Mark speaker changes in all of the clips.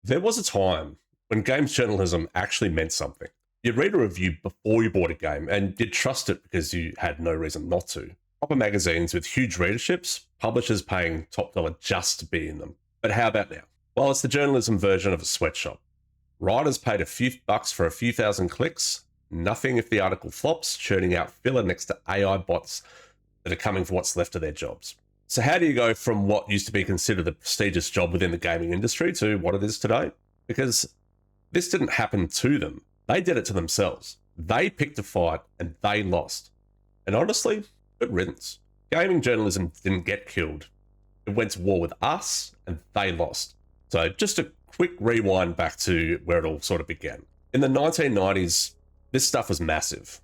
Speaker 1: There was a time when games journalism actually meant something. You'd read a review before you bought a game, and you'd trust it because you had no reason not to. Proper magazines with huge readerships, publishers paying top dollar just to be in them. But how about now? Well, it's the journalism version of a sweatshop. Writers paid a few bucks for a few thousand clicks, nothing if the article flops, churning out filler next to AI bots that are coming for what's left of their jobs. So how do you go from what used to be considered a prestigious job within the gaming industry to what it is today? Because this didn't happen to them. They did it to themselves. They picked a fight and they lost. And honestly, good riddance. Gaming journalism didn't get killed. It went to war with us and they lost. So just a quick rewind back to where it all sort of began. In the 1990s, this stuff was massive.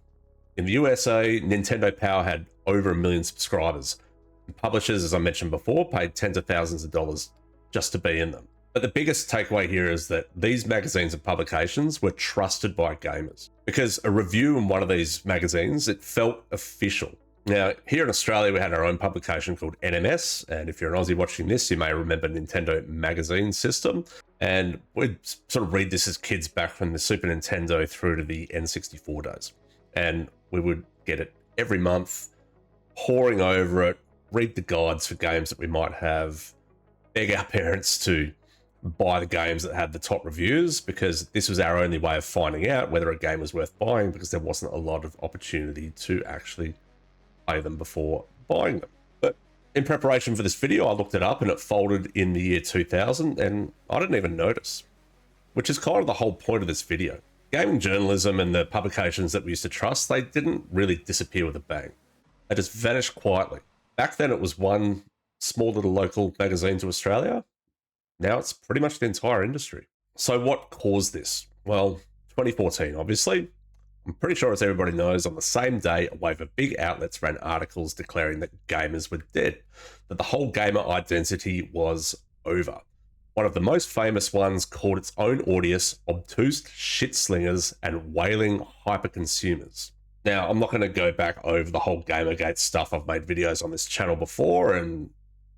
Speaker 1: In the USA, Nintendo Power had over 1 million subscribers. And publishers, as I mentioned before, paid tens of thousands of dollars just to be in them. But the biggest takeaway here is that these magazines and publications were trusted by gamers because a review in one of these magazines, it felt official. Now, here in Australia, we had our own publication called NMS. And if you're an Aussie watching this, you may remember Nintendo Magazine System. And we'd sort of read this as kids back from the Super Nintendo through to the N64 days. And we would get it every month, poring over it, read the guides for games that we might have, beg our parents to buy the games that had the top reviews because this was our only way of finding out whether a game was worth buying because there wasn't a lot of opportunity to actually play them before buying them. But in preparation for this video, I looked it up and it folded in the year 2000 and I didn't even notice, which is kind of the whole point of this video. Gaming journalism and the publications that we used to trust, they didn't really disappear with a bang. They just vanished quietly. Back then it was one small little local magazine to Australia. Now it's pretty much the entire industry. So what caused this? Well, 2014, obviously. I'm pretty sure, as everybody knows, on the same day, a wave of big outlets ran articles declaring that gamers were dead, that the whole gamer identity was over. One of the most famous ones called its own audience obtuse shit-slingers and wailing hyper-consumers. Now, I'm not going to go back over the whole Gamergate stuff. I've made videos on this channel before, and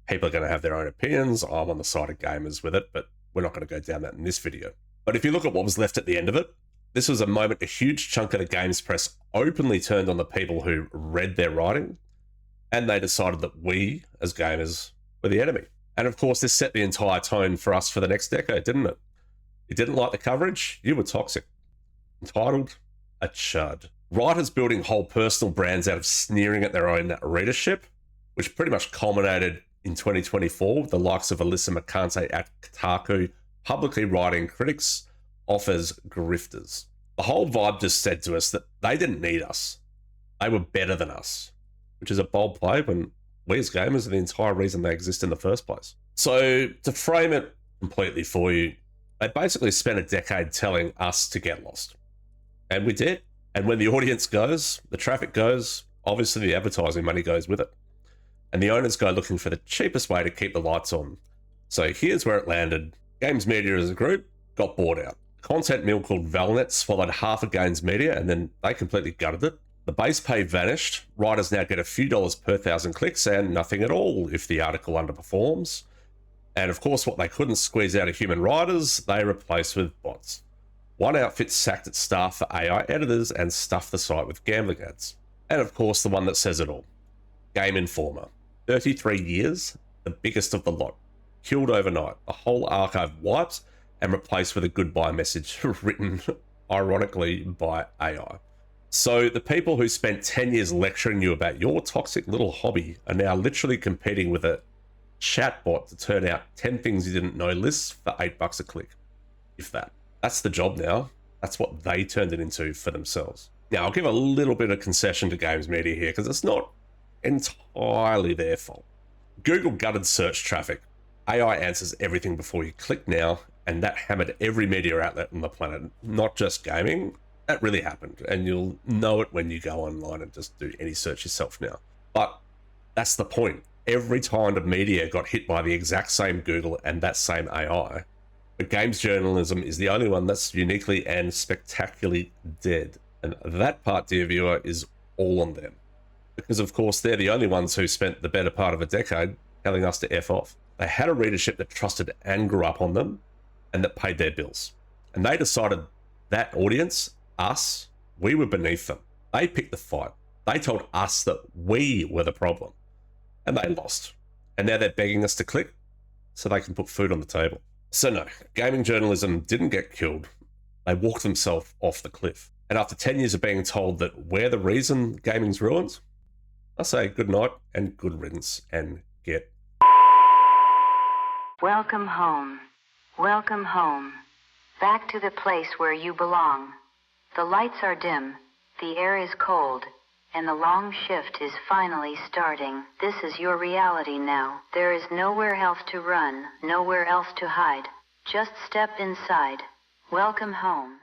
Speaker 1: people are going to have their own opinions. I'm on the side of gamers with it, but we're not going to go down that in this video. But if you look at what was left at the end of it, this was a moment a huge chunk of the games press openly turned on the people who read their writing, and they decided that we, as gamers, were the enemy. And of course, this set the entire tone for us for the next decade, didn't it? You didn't like the coverage? You were toxic. Entitled, a chud. Writers building whole personal brands out of sneering at their own readership, which pretty much culminated in 2024 with the likes of Alyssa McCante at Kotaku publicly writing critics off as grifters. The whole vibe just said to us that they didn't need us. They were better than us, which is a bold play when we as gamers are the entire reason they exist in the first place. So to frame it completely for you, they basically spent a decade telling us to get lost. And we did. And when the audience goes, the traffic goes, obviously the advertising money goes with it. And the owners go looking for the cheapest way to keep the lights on. So here's where it landed. Games media as a group got bought out. A content mill called Valnet swallowed half of Games media and then they completely gutted it. The base pay vanished. Writers now get a few dollars per 1,000 clicks and nothing at all if the article underperforms. And of course, what they couldn't squeeze out of human writers, they replaced with bots. One outfit sacked its staff for AI editors and stuffed the site with gambling ads. And of course, the one that says it all. Game Informer. 33 years, the biggest of the lot. Killed overnight. The whole archive wiped and replaced with a goodbye message written, ironically, by AI. So the people who spent 10 years lecturing you about your toxic little hobby are now literally competing with a chatbot to turn out 10 things you didn't know lists for $8 a click. If that. That's the job now. That's what they turned it into for themselves. Now, I'll give a little bit of concession to games media here because it's not entirely their fault. Google gutted search traffic. AI answers everything before you click now, and that hammered every media outlet on the planet, not just gaming. That really happened, and you'll know it when you go online and just do any search yourself now. But that's the point. Every kind of media got hit by the exact same Google and that same AI. But games journalism is the only one that's uniquely and spectacularly dead. And that part, dear viewer, is all on them. Because of course, they're the only ones who spent the better part of a decade telling us to F off. They had a readership that trusted and grew up on them, and that paid their bills. And they decided that audience, us, we were beneath them. They picked the fight. They told us that we were the problem. And they lost. And now they're begging us to click so they can put food on the table. So no, gaming journalism didn't get killed. They walked themselves off the cliff. And after 10 years of being told that we're the reason gaming's ruined, I say good night and good riddance and get.
Speaker 2: Welcome home. Welcome home. Back to the place where you belong. The lights are dim, the air is cold, and the long shift is finally starting. This is your reality now. There is nowhere else to run, nowhere else to hide. Just step inside. Welcome home.